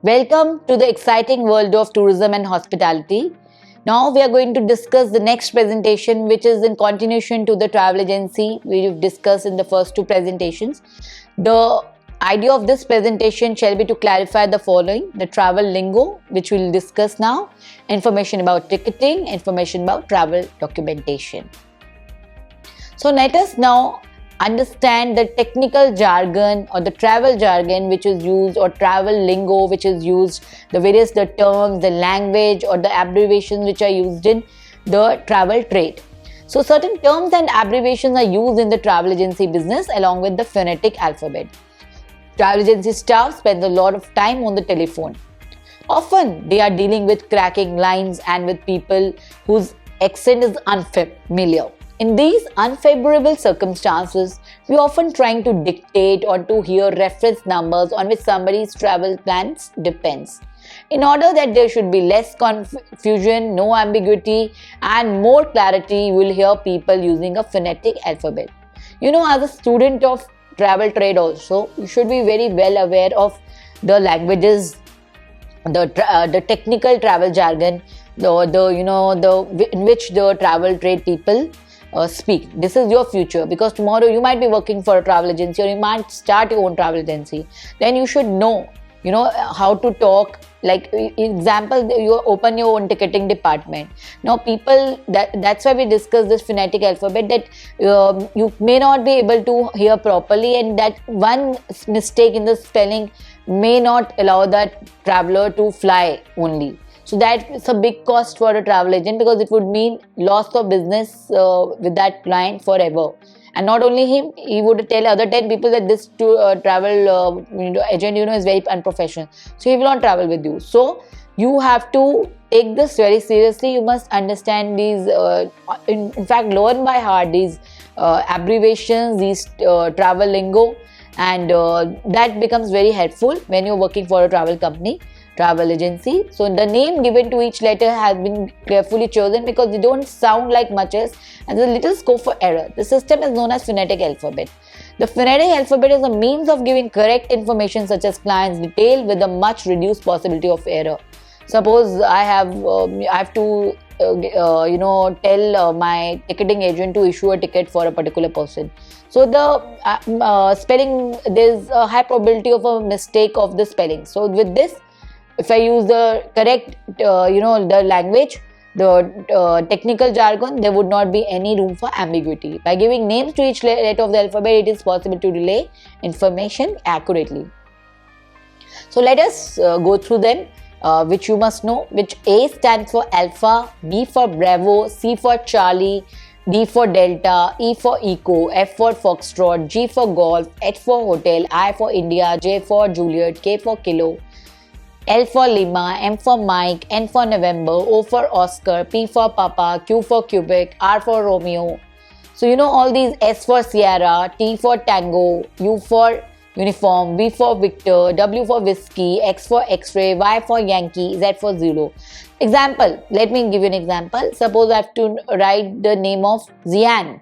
Welcome to the exciting world of tourism and hospitality. Now we are going to discuss the next presentation, which is in continuation to the travel agency we've discussed in the first two presentations. The idea of this presentation shall be to clarify the following: the travel lingo, which we'll discuss now, information about ticketing, information about travel documentation. So let us now understand the technical jargon or the travel jargon which is used, or travel lingo which is used, the terms, the language or the abbreviations which are used in the travel trade. So certain terms and abbreviations are used in the travel agency business along with the phonetic alphabet. Travel agency staff spends a lot of time on the telephone. Often they are dealing with cracking lines and with people whose accent is unfamiliar. In these unfavorable circumstances, we often trying to dictate or to hear reference numbers on which somebody's travel plans depends. In order that there should be less confusion, no ambiguity and more clarity, you will hear people using a phonetic alphabet. As a student of travel trade also, you should be very well aware of the languages, the technical travel jargon, in which the travel trade people speak. This is your future, because tomorrow you might be working for a travel agency or you might start your own travel agency. Then you should know how to talk. Like example, you open your own ticketing department. Now people, that's why we discuss this phonetic alphabet, that you may not be able to hear properly, and that one mistake in the spelling may not allow that traveler to fly only. So that's a big cost for a travel agent, because it would mean loss of business with that client forever. And not only him, he would tell other 10 people that this travel agent is very unprofessional. So he will not travel with you. So you have to take this very seriously. You must understand these, in fact, learn by heart these abbreviations, these travel lingo, and that becomes very helpful when you're working for a travel company, travel agency. So the name given to each letter has been carefully chosen because they don't sound like much else, and there's a little scope for error. The system is known as phonetic alphabet. The phonetic alphabet is a means of giving correct information such as client's detail with a much reduced possibility of error. Suppose I have to tell my ticketing agent to issue a ticket for a particular person. So the spelling, there's a high probability of a mistake of the spelling. So with this, if I use the correct, the language, the technical jargon, there would not be any room for ambiguity. By giving names to each letter of the alphabet, it is possible to relay information accurately. So let us go through them, which you must know. Which A stands for Alpha, B for Bravo, C for Charlie, D for Delta, E for Echo, F for Foxtrot, G for Golf, H for Hotel, I for India, J for Juliet, K for Kilo, L for Lima, M for Mike, N for November, O for Oscar, P for Papa, Q for Quebec, R for Romeo. So all these. S for Sierra, T for Tango, U for Uniform, V for Victor, W for Whiskey, X for X-ray, Y for Yankee, Z for Zulu. Example, let me give you an example. Suppose I have to write the name of Zian.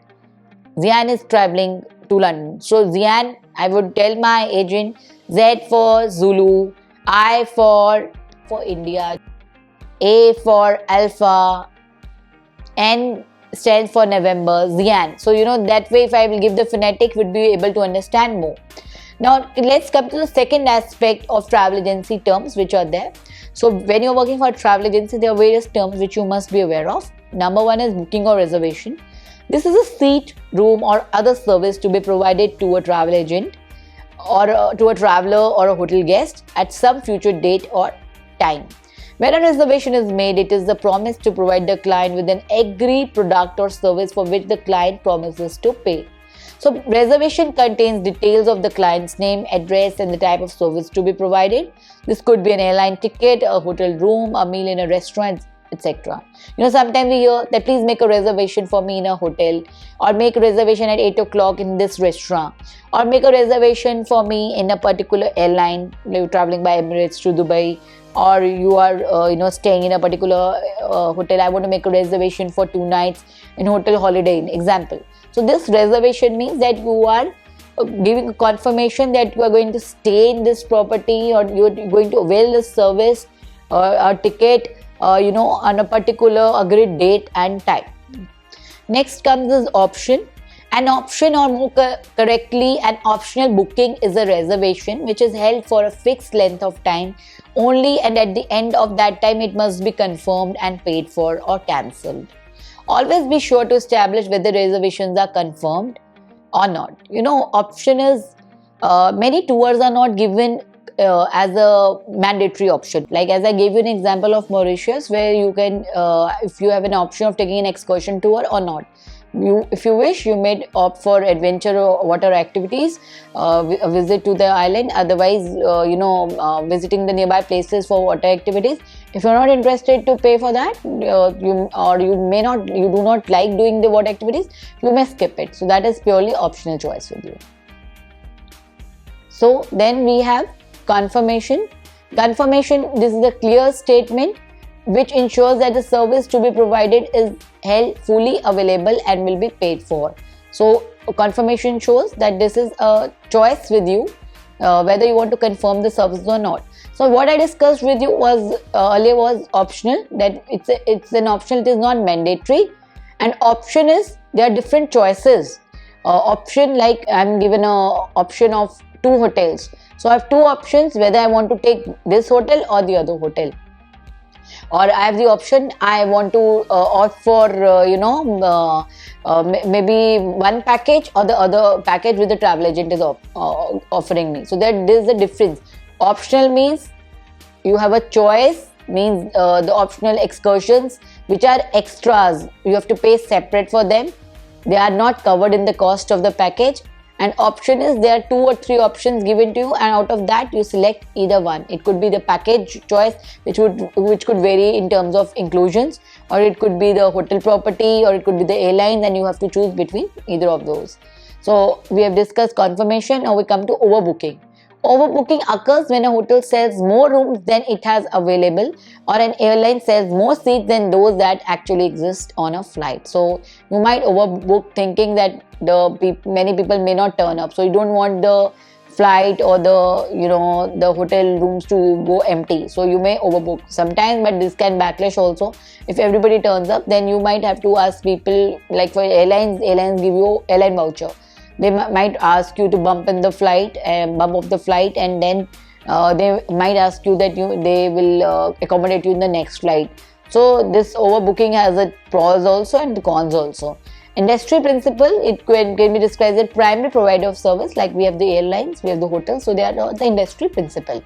Zian is traveling to London. So Zian, I would tell my agent Z for Zulu, I for India, A for Alpha, N stands for November, Zian. So that way if I will give the phonetic, would be able to understand more. Now let's come to the second aspect of travel agency terms which are there. So when you're working for a travel agency, there are various terms which you must be aware of. Number one is booking or reservation. This is a seat, room or other service to be provided to a travel agent or to a traveler or a hotel guest at some future date or time. When a reservation is made, it is the promise to provide the client with an agreed product or service for which the client promises to pay. So reservation contains details of the client's name, address and the type of service to be provided. This could be an airline ticket, a hotel room, a meal in a restaurant, etc. Sometimes we hear that please make a reservation for me in a hotel, or make a reservation at 8 o'clock in this restaurant, or make a reservation for me in a particular airline. You're traveling by Emirates to Dubai, or you are staying in a particular hotel. I want to make a reservation for 2 nights in Hotel Holiday Inn, example. So this reservation means that you are giving a confirmation that you are going to stay in this property, or you are going to avail this service or a ticket, on a particular agreed date and time. Next comes this option. An option, or more correctly, an optional booking, is a reservation which is held for a fixed length of time only, and at the end of that time it must be confirmed and paid for or cancelled. Always be sure to establish whether reservations are confirmed or not. Option is, many tours are not given as a mandatory option. Like as I gave you an example of Mauritius, where you can, if you have an option of taking an excursion tour or not. If you wish, you may opt for adventure or water activities, a visit to the island. Otherwise, visiting the nearby places for water activities. If you're not interested to pay for that, you do not like doing the water activities, you may skip it. So that is purely optional choice with you. So then we have confirmation. Confirmation, this is a clear statement which ensures that the service to be provided is held fully available and will be paid for. So confirmation shows that this is a choice with you, whether you want to confirm the service or not. So what I discussed with you was earlier was optional, that it's an option, it is not mandatory. And option is, there are different choices. Option, like I'm given a option of 2 hotels. So I have 2 options, whether I want to take this hotel or the other hotel. Or I have the option, I want to opt for, maybe one package or the other package with the travel agent is offering me. So there is a difference. Optional means you have a choice, means the optional excursions which are extras, you have to pay separate for them. They are not covered in the cost of the package. And option is, there are 2 or 3 options given to you, and out of that you select either one. It could be the package choice, which could vary in terms of inclusions, or it could be the hotel property, or it could be the airlines, and you have to choose between either of those. So we have discussed confirmation. Now we come to overbooking. Overbooking occurs when a hotel sells more rooms than it has available, or an airline sells more seats than those that actually exist on a flight. So you might overbook thinking that many people may not turn up, so you don't want the flight or the hotel rooms to go empty, so you may overbook sometimes. But this can backlash also. If everybody turns up, then you might have to ask people, like for airlines give you airline voucher. They might ask you to bump off the flight, and then they might ask you that they will accommodate you in the next flight. So this overbooking has its pros also and the cons also. Industry principle, it can be described as a primary provider of service, like we have the airlines, we have the hotels, so they are the industry principle.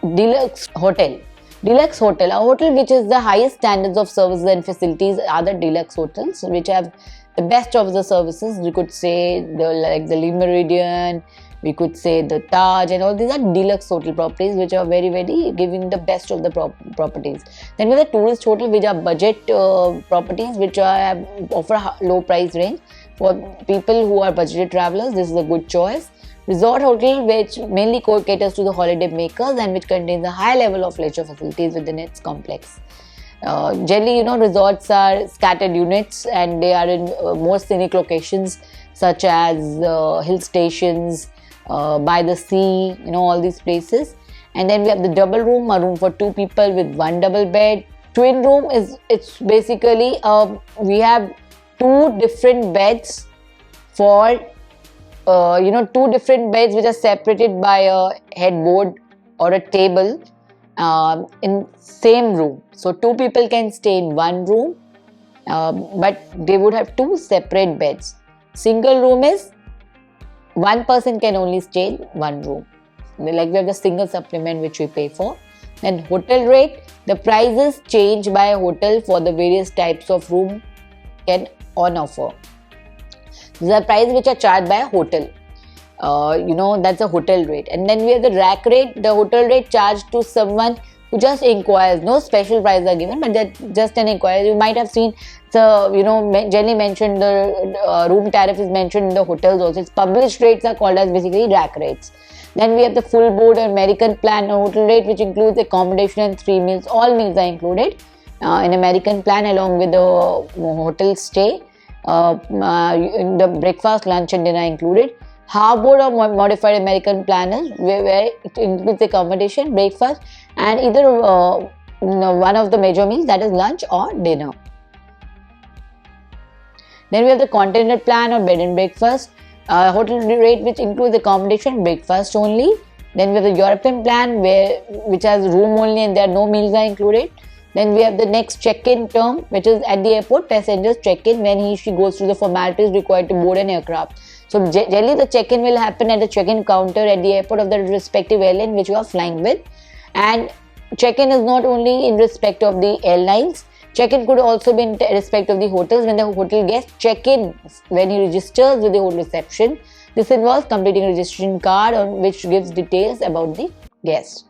Deluxe hotel. Deluxe hotel, a hotel which is the highest standards of services and facilities are the deluxe hotels, which have the best of the services. We could say the Le Méridien, we could say the Taj, and all these are deluxe hotel properties which are very, very giving the best of the properties. Then we have the tourist hotel, which are budget properties which offer a low price range for people who are budget travelers. This is a good choice. Resort hotel, which mainly caters to the holiday makers and which contains a high level of leisure facilities within its complex. Generally, resorts are scattered units, and they are in more scenic locations such as hill stations, by the sea, all these places. And then we have the double room, a room for 2 people with 1 double bed. Twin room it's basically we have 2 different beds for 2 different beds which are separated by a headboard or a table in same room. So 2 people can stay in 1 room, but they would have 2 separate beds. Single room is 1 person can only stay in 1 room. Like we have the single supplement which we pay for. Then hotel rate, the prices change by a hotel for the various types of room on offer. These are prices which are charged by a hotel. That's a hotel rate. And then we have the rack rate, the hotel rate charged to someone who just inquires. No special prices are given, but that's just an inquiry. You might have seen generally mentioned, the room tariff is mentioned in the hotels also. Its published rates are called as basically rack rates. Then we have the full board American plan hotel rate, which includes accommodation and 3 meals. All meals are included in American plan along with the hotel stay. in the breakfast, lunch and dinner included. Harbour or modified American plan is where it includes accommodation, breakfast and either one of the major meals, that is lunch or dinner. Then we have the continental plan or bed and breakfast, hotel rate which includes accommodation, breakfast only. Then we have the European plan which has room only and there are no meals are included. Then we have the next check-in term, which is at the airport, passengers check in when she goes through the formalities required to board an aircraft. So generally the check-in will happen at the check-in counter at the airport of the respective airline which you are flying with. And check-in is not only in respect of the airlines, check-in could also be in respect of the hotels. When the hotel guest check-in, when he registers with the hotel reception, this involves completing a registration card on which gives details about the guest.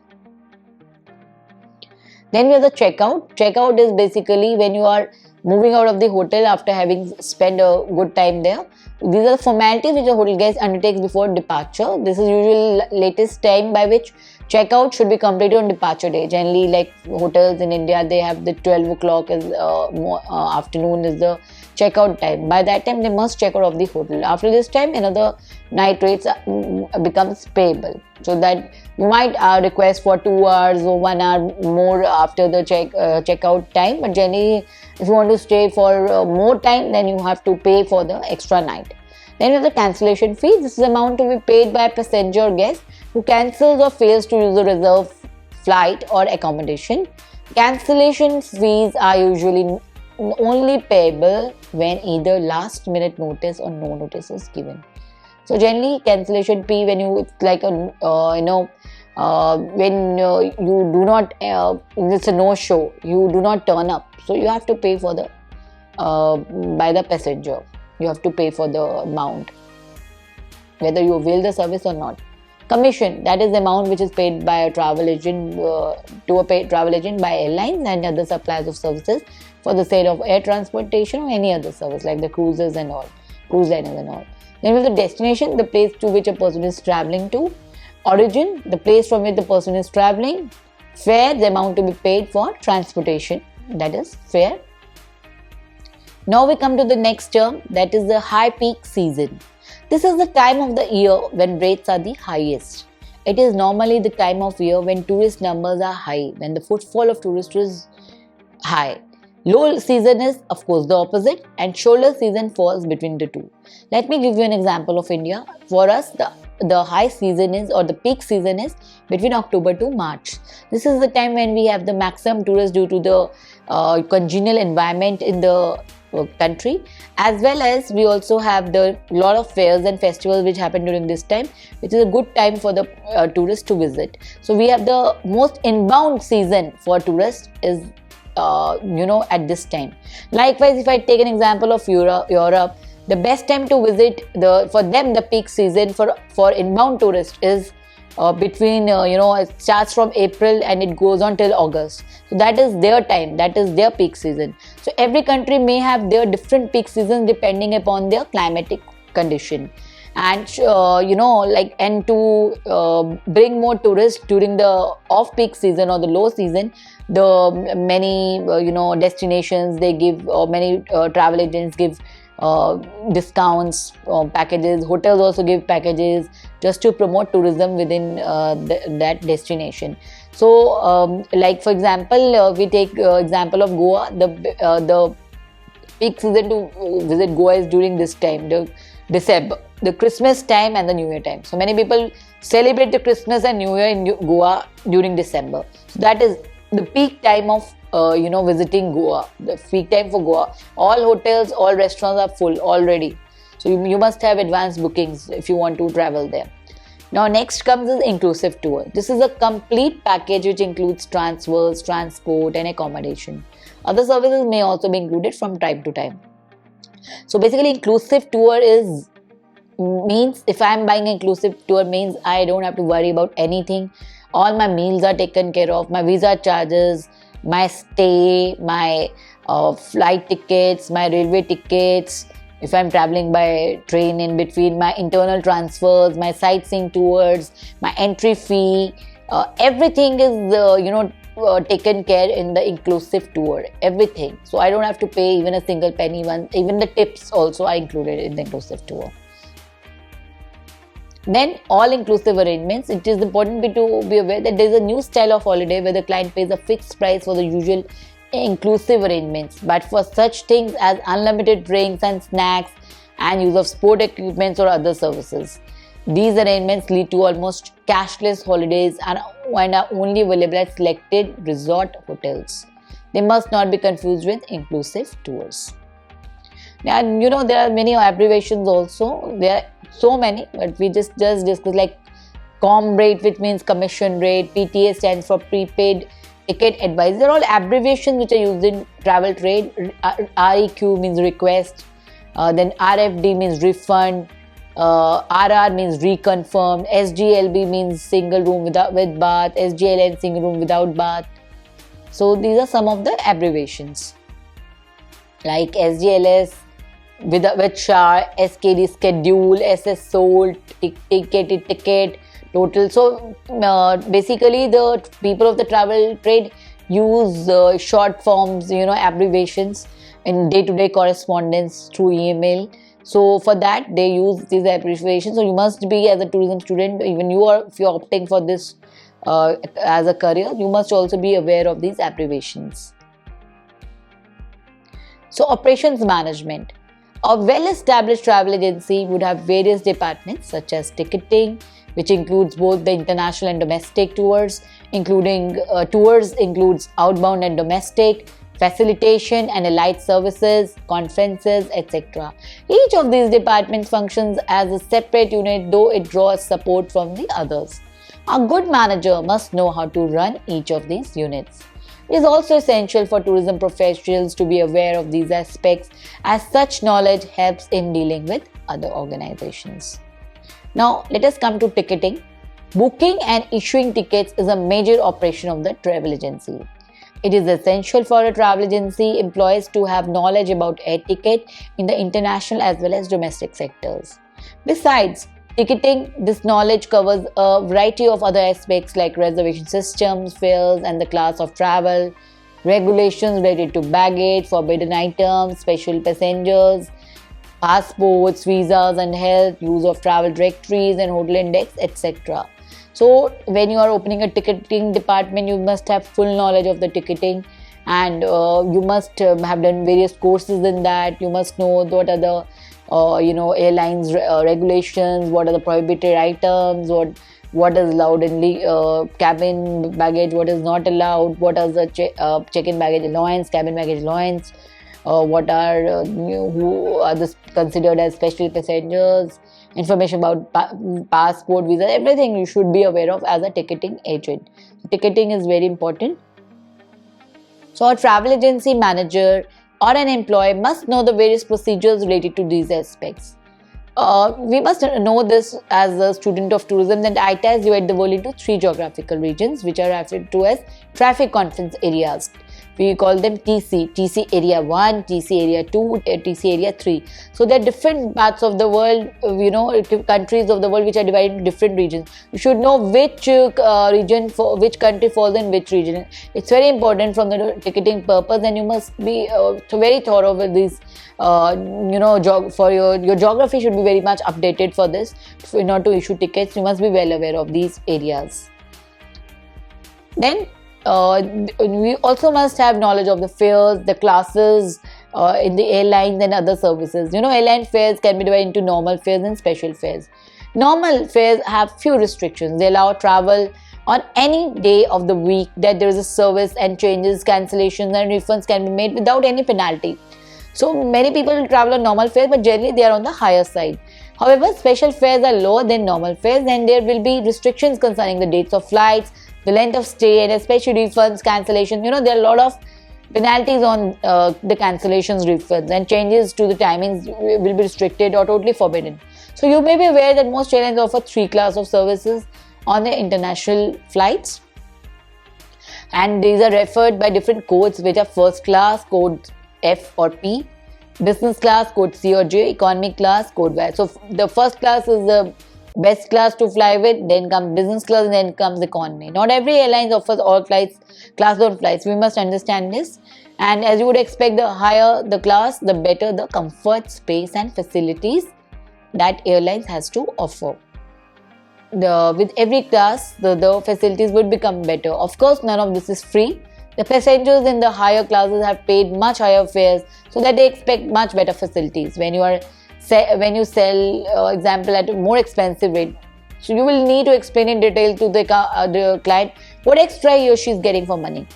Then we have the checkout. Checkout is basically when you are moving out of the hotel after having spent a good time there. These are the formalities which a hotel guest undertakes before departure. This is usually latest time by which checkout should be completed on departure day. Generally, like hotels in India, they have the 12 o'clock is afternoon is the checkout time. By that time, they must check out of the hotel. After this time, another night rates becomes payable. So that you might request for 2 hours or 1 hour more after the checkout time. But generally, if you want to stay for more time, then you have to pay for the extra night. Then we have the cancellation fee. This is the amount to be paid by a passenger or guest who cancels or fails to use a reserved flight or accommodation. Cancellation fees are usually only payable when either last minute notice or no notice is given. So generally cancellation fee when you like when you do not it's a no show, you do not turn up, so you have to pay for the by the passenger. You have to pay for the amount whether you avail the service or not. Commission, that is the amount which is paid by a travel agent to a travel agent by airlines and other suppliers of services for the sale of air transportation or any other service like the cruises and all, cruise liners and all. Then we have the destination, the place to which a person is traveling to. Origin, the place from which the person is traveling. Fare, the amount to be paid for transportation, that is fare. Now we come to the next term, that is the high peak season. This is the time of the year when rates are the highest. It is normally the time of year when tourist numbers are high, when the footfall of tourists is high. Low season is, of course, the opposite, and shoulder season falls between the two. Let me give you an example of India. For us, the high season is, or the peak season is, between October to March. This is the time when we have the maximum tourists due to the congenial environment in the country, as well as we also have the lot of fairs and festivals which happen during this time, which is a good time for the tourists to visit. So we have the most inbound season for tourists is at this time. Likewise, if I take an example of Europe, the best time to visit for them the peak season for inbound tourists is between it starts from April and it goes on till August. So that is their time, that is their peak season. So every country may have their different peak seasons depending upon their climatic condition. And and to bring more tourists during the off-peak season or the low season, the many destinations they give, or many travel agents give discounts, packages. Hotels also give packages just to promote tourism within that destination. So like for example, we take example of Goa. The peak season to visit Goa is during this time, the December, the Christmas time and the New Year time. So many people celebrate the Christmas and New Year in Goa during December. So that is the peak time of visiting Goa, the peak time for Goa. All hotels, all restaurants are full already. So you must have advanced bookings if you want to travel there. Now next comes is inclusive tour. This is a complete package which includes transfers, transport and accommodation. Other services may also be included from time to time. So basically inclusive tour means if I am buying inclusive tour means I don't have to worry about anything. All my meals are taken care of, my visa charges, my stay, my flight tickets, my railway tickets, if I'm traveling by train in between, my internal transfers, my sightseeing tours, my entry fee, everything is taken care in the inclusive tour, everything. So I don't have to pay even a single penny. Even the tips also are included in the inclusive tour. Then all-inclusive arrangements. It is important to be aware that there is a new style of holiday where the client pays a fixed price for the usual inclusive arrangements, but for such things as unlimited drinks and snacks and use of sport equipments or other services. These arrangements lead to almost cashless holidays and are only available at selected resort hotels. They must not be confused with inclusive tours. And there are many abbreviations also. There are so many, but we just discuss like COM rate, which means commission rate. PTA stands for prepaid ticket advice. They're all abbreviations which are used in travel trade. REQ means request. Then RFD means refund. RR means reconfirmed. SGLB means single room with bath. SGLN single room without bath. So these are some of the abbreviations like SGLS with shower, SKD schedule, SS sold, ticket, total. So basically the people of the travel trade use short forms, abbreviations in day-to-day correspondence through email. So for that they use these abbreviations. So you must be, as a tourism student, even if you're opting for this as a career, you must also be aware of these abbreviations. So operations management. A well-established travel agency would have various departments such as ticketing, which includes both the international and domestic tours, includes outbound and domestic, facilitation and allied services, conferences, etc. Each of these departments functions as a separate unit, though it draws support from the others. A good manager must know how to run each of these units. It is also essential for tourism professionals to be aware of these aspects, as such knowledge helps in dealing with other organizations. Now, let us come to ticketing. Booking and issuing tickets is a major operation of the travel agency. It is essential for a travel agency employees to have knowledge about air ticket in the international as well as domestic sectors. Besides ticketing, this knowledge covers a variety of other aspects like reservation systems, fares and the class of travel, regulations related to baggage, forbidden items, special passengers, passports, visas and health, use of travel directories and hotel index, etc. So when you are opening a ticketing department, you must have full knowledge of the ticketing, and you must have done various courses in that. You must know what are the airlines regulations, what are the prohibited items, what is allowed in cabin baggage, what is not allowed, what are the check-in baggage allowance, cabin baggage allowance, what are who are considered as special passengers, information about passport, visa, everything you should be aware of as a ticketing agent. Ticketing is very important. So a travel agency manager or an employee must know the various procedures related to these aspects. We must know this as a student of tourism that ITAS divide the world into 3 geographical regions, which are referred to as traffic conference areas. We call them TC area 1, TC area 2, TC area 3. So there are different parts of the world, countries of the world which are divided into different regions. You should know which region, for which country falls in which region. It's very important from the ticketing purpose, and you must be very thorough with these. For your geography should be very much updated for this. In order to issue tickets, you must be well aware of these areas. Then we also must have knowledge of the fares, the classes in the airlines and other services. Airline fares can be divided into normal fares and special fares. Normal fares have few restrictions. They allow travel on any day of the week that there is a service, and changes, cancellations and refunds can be made without any penalty. So many people travel on normal fares, but generally they are on the higher side. However, special fares are lower than normal fares, and there will be restrictions concerning the dates of flights, the length of stay, and especially refunds, cancellation. There are a lot of penalties on the cancellations, refunds, and changes to the timings will be restricted or totally forbidden. So you may be aware that most airlines offer 3 classes of services on the international flights, and these are referred by different codes, which are first class, code F or P, business class, code C or J, economy class, code Y. So the first class is the best class to fly with, then comes business class, and then comes economy. Not every airline offers all class zone flights. We must understand this. And as you would expect, the higher the class, the better the comfort, space, and facilities that airlines has to offer. With every class, the facilities would become better. Of course, none of this is free. The passengers in the higher classes have paid much higher fares, so that they expect much better facilities. When you sell example at a more expensive rate, so you will need to explain in detail to the client what extra he or she is getting for money.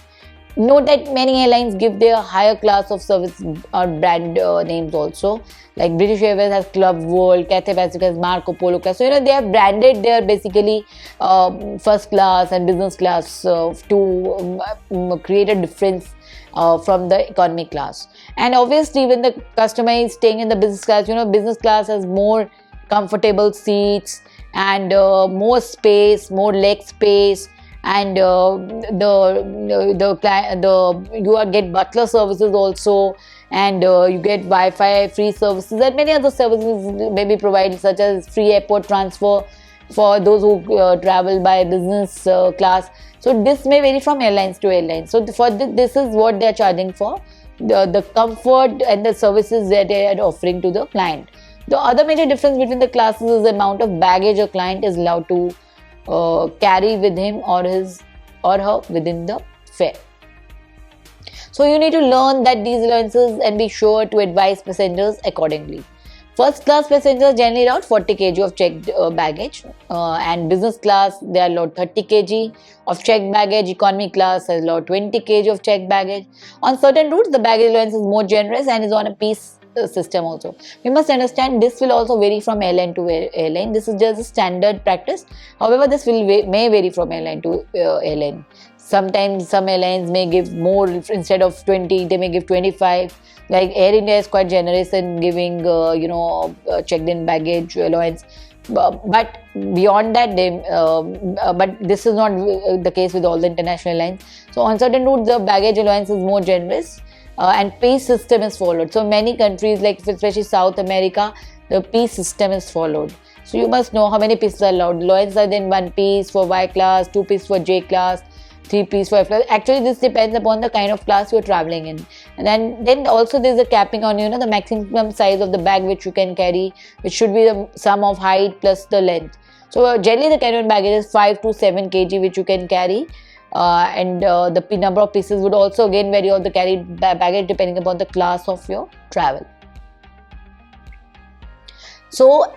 Note that many airlines give their higher class of service or brand names also. Like British Airways has Club World, Cathay Pacific has Marco Polo class. So they have branded their basically first class and business class to create a difference from the economy class. And obviously, when the customer is staying in the business class, business class has more comfortable seats and more space, more leg space. And you get butler services also, and you get Wi-Fi free services, and many other services may be provided, such as free airport transfer for those who travel by business class. So this may vary from airlines to airlines. So for this is what they are charging for, the comfort and the services that they are offering to the client. The other major difference between the classes is the amount of baggage a client is allowed to carry with him or her within the fare. So you need to learn that these allowances and be sure to advise passengers accordingly. First class passengers generally allowed 40 kg of checked baggage, and business class they are allowed 30 kg of checked baggage. Economy class is allowed 20 kg of checked baggage. On certain routes, the baggage allowance is more generous and is on a piece system also. We must understand this will also vary from airline to airline. This is just a standard practice. However, this may vary from airline to airline. Sometimes some airlines may give more. Instead of 20, they may give 25. Like Air India is quite generous in giving checked in baggage allowance. But beyond that, but this is not the case with all the international airlines. So on certain routes, the baggage allowance is more generous. And piece system is followed. So many countries, like especially South America, the piece system is followed. So you must know how many pieces are allowed. Allowance are then 1 piece for Y class, 2 piece for J class, 3 piece for F class. Actually, this depends upon the kind of class you are traveling in. And then also there is a capping on the maximum size of the bag which you can carry, which should be the sum of height plus the length. So generally the carry-on baggage is 5 to 7 kg which you can carry. And the number of pieces would also again vary on the carried baggage depending upon the class of your travel. So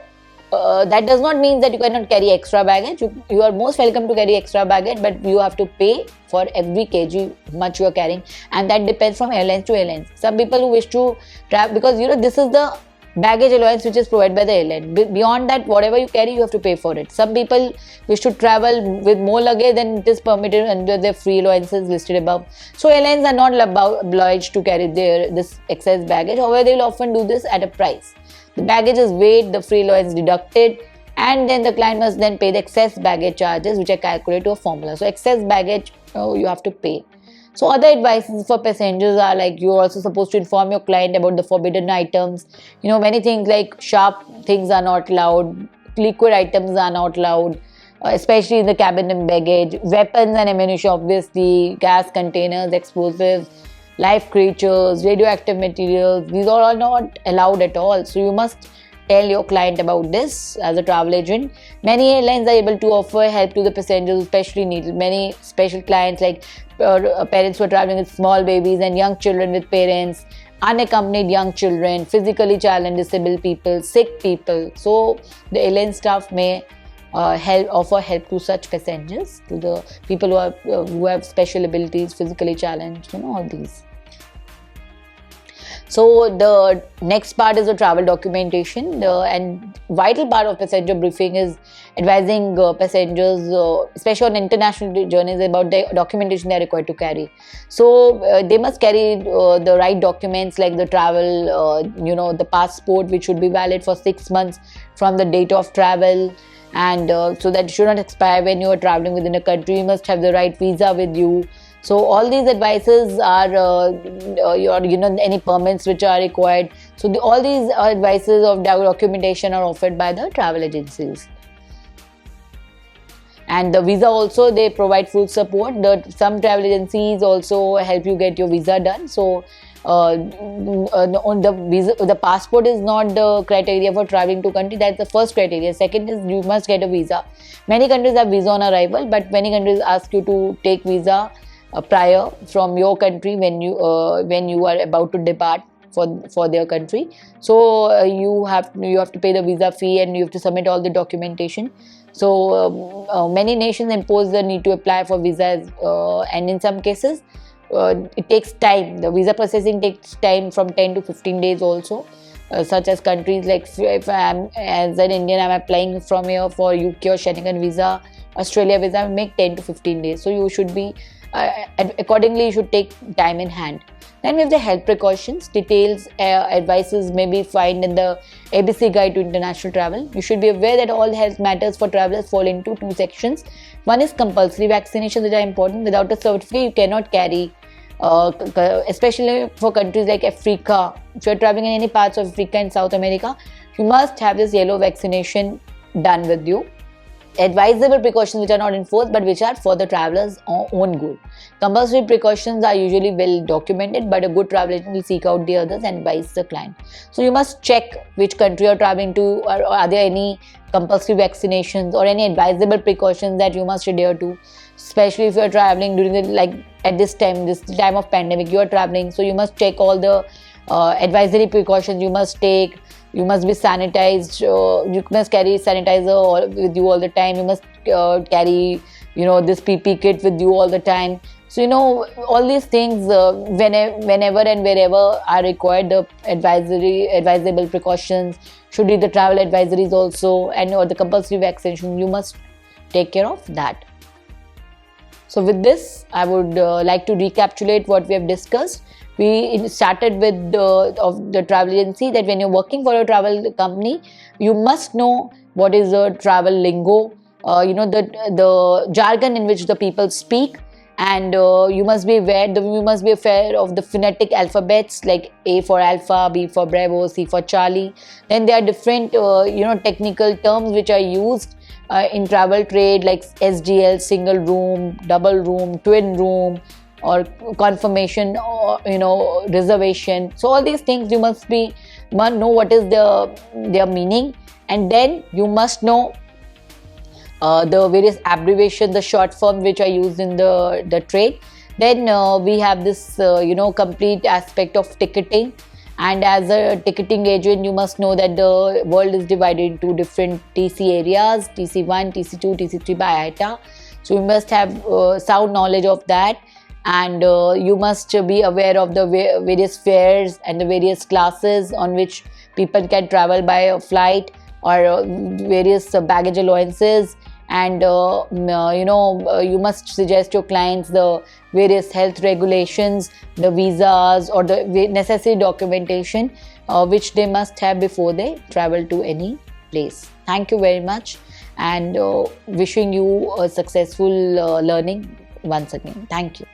that does not mean that you cannot carry extra baggage. You are most welcome to carry extra baggage, but you have to pay for every kg much you are carrying, and that depends from airlines to airlines. Some people who wish to travel, because this is the baggage allowance which is provided by the airline. Beyond that, whatever you carry, you have to pay for it. Some people wish to travel with more luggage than it is permitted under their free allowances listed above. So airlines are not obliged to carry this excess baggage. However, they will often do this at a price. The baggage is weighed, the free allowance deducted, and then the client must then pay the excess baggage charges, which are calculated to a formula. So excess baggage you have to pay. So other advices for passengers are like, you're also supposed to inform your client about the forbidden items. Many things like sharp things are not allowed, liquid items are not allowed, especially in the cabin and baggage. Weapons and ammunition, obviously, gas containers, explosives, live creatures, radioactive materials, these all are not allowed at all. So you must tell your client about this as a travel agent. Many airlines are able to offer help to the passengers, especially needed. Many special clients like parents who are traveling with small babies and young children with parents, unaccompanied young children, physically challenged, disabled people, sick people. So the airline staff may offer help to such passengers, to the people who have special abilities, physically challenged, all these. So the next part is the travel documentation, and vital part of passenger briefing is advising passengers, especially on international journeys, about the documentation they are required to carry. So they must carry the right documents like the travel, the passport, which should be valid for 6 months from the date of travel, and so that it should not expire when you are traveling within a country. You must have the right visa with you. So all these advices are any permits which are required. So all these advices of documentation are offered by the travel agencies. And the visa also, they provide full support. Some travel agencies also help you get your visa done. So on the visa, the passport is not the criteria for traveling to country. That's the first criteria. Second is you must get a visa. Many countries have visa on arrival, but many countries ask you to take visa prior from your country when you are about to depart for their country. So you have to pay the visa fee, and you have to submit all the documentation. So many nations impose the need to apply for visas, and in some cases it takes time. The visa processing takes time from 10 to 15 days also. Such as countries like, if I am as an Indian, I am applying from here for UK or Schengen visa, Australia visa, make 10 to 15 days. So you should be accordingly, you should take time in hand. Then we have the health precautions. Details, advices may be found in the ABC Guide to International Travel. You should be aware that all health matters for travelers fall into two sections. One is compulsory vaccinations, which are important. Without a certificate, you cannot carry, especially for countries like Africa. If you are traveling in any parts of Africa and South America, you must have this yellow vaccination done with you. Advisable precautions which are not enforced but which are for the traveler's own good. Compulsory precautions are usually well documented, but a good travel agent will seek out the others and advise the client. So you must check which country you are traveling to, or are there any compulsory vaccinations or any advisable precautions that you must adhere to, especially if you are traveling during at this time of pandemic you are traveling. So you must check all the advisory precautions you must take. You must be sanitized. You must carry sanitizer with you all the time. You must carry, this PP kit with you all the time. So, all these things, whenever and wherever are required, the advisable precautions, should read the travel advisories also, and or the compulsory vaccination, you must take care of that. So with this, I would like to recapitulate what we have discussed. We started with the travel agency, that when you're working for a travel company, you must know what is the travel lingo, the jargon in which the people speak, and you must be aware of the phonetic alphabets, like A for Alpha, B for Bravo, C for Charlie. Then there are different technical terms which are used in travel trade, like SDL, single room, double room, twin room, or confirmation, or reservation. So all these things you must know what is their meaning, and then you must know the various abbreviations, the short forms which are used in the trade. Then we have this complete aspect of ticketing. And as a ticketing agent, you must know that the world is divided into different TC areas, TC1, TC2, TC3 by IATA. So you must have sound knowledge of that, and you must be aware of the various fares and the various classes on which people can travel by a flight, or various baggage allowances. And you must suggest your clients the various health regulations, the visas, or the necessary documentation which they must have before they travel to any place. Thank you very much, and wishing you a successful learning once again. Thank you.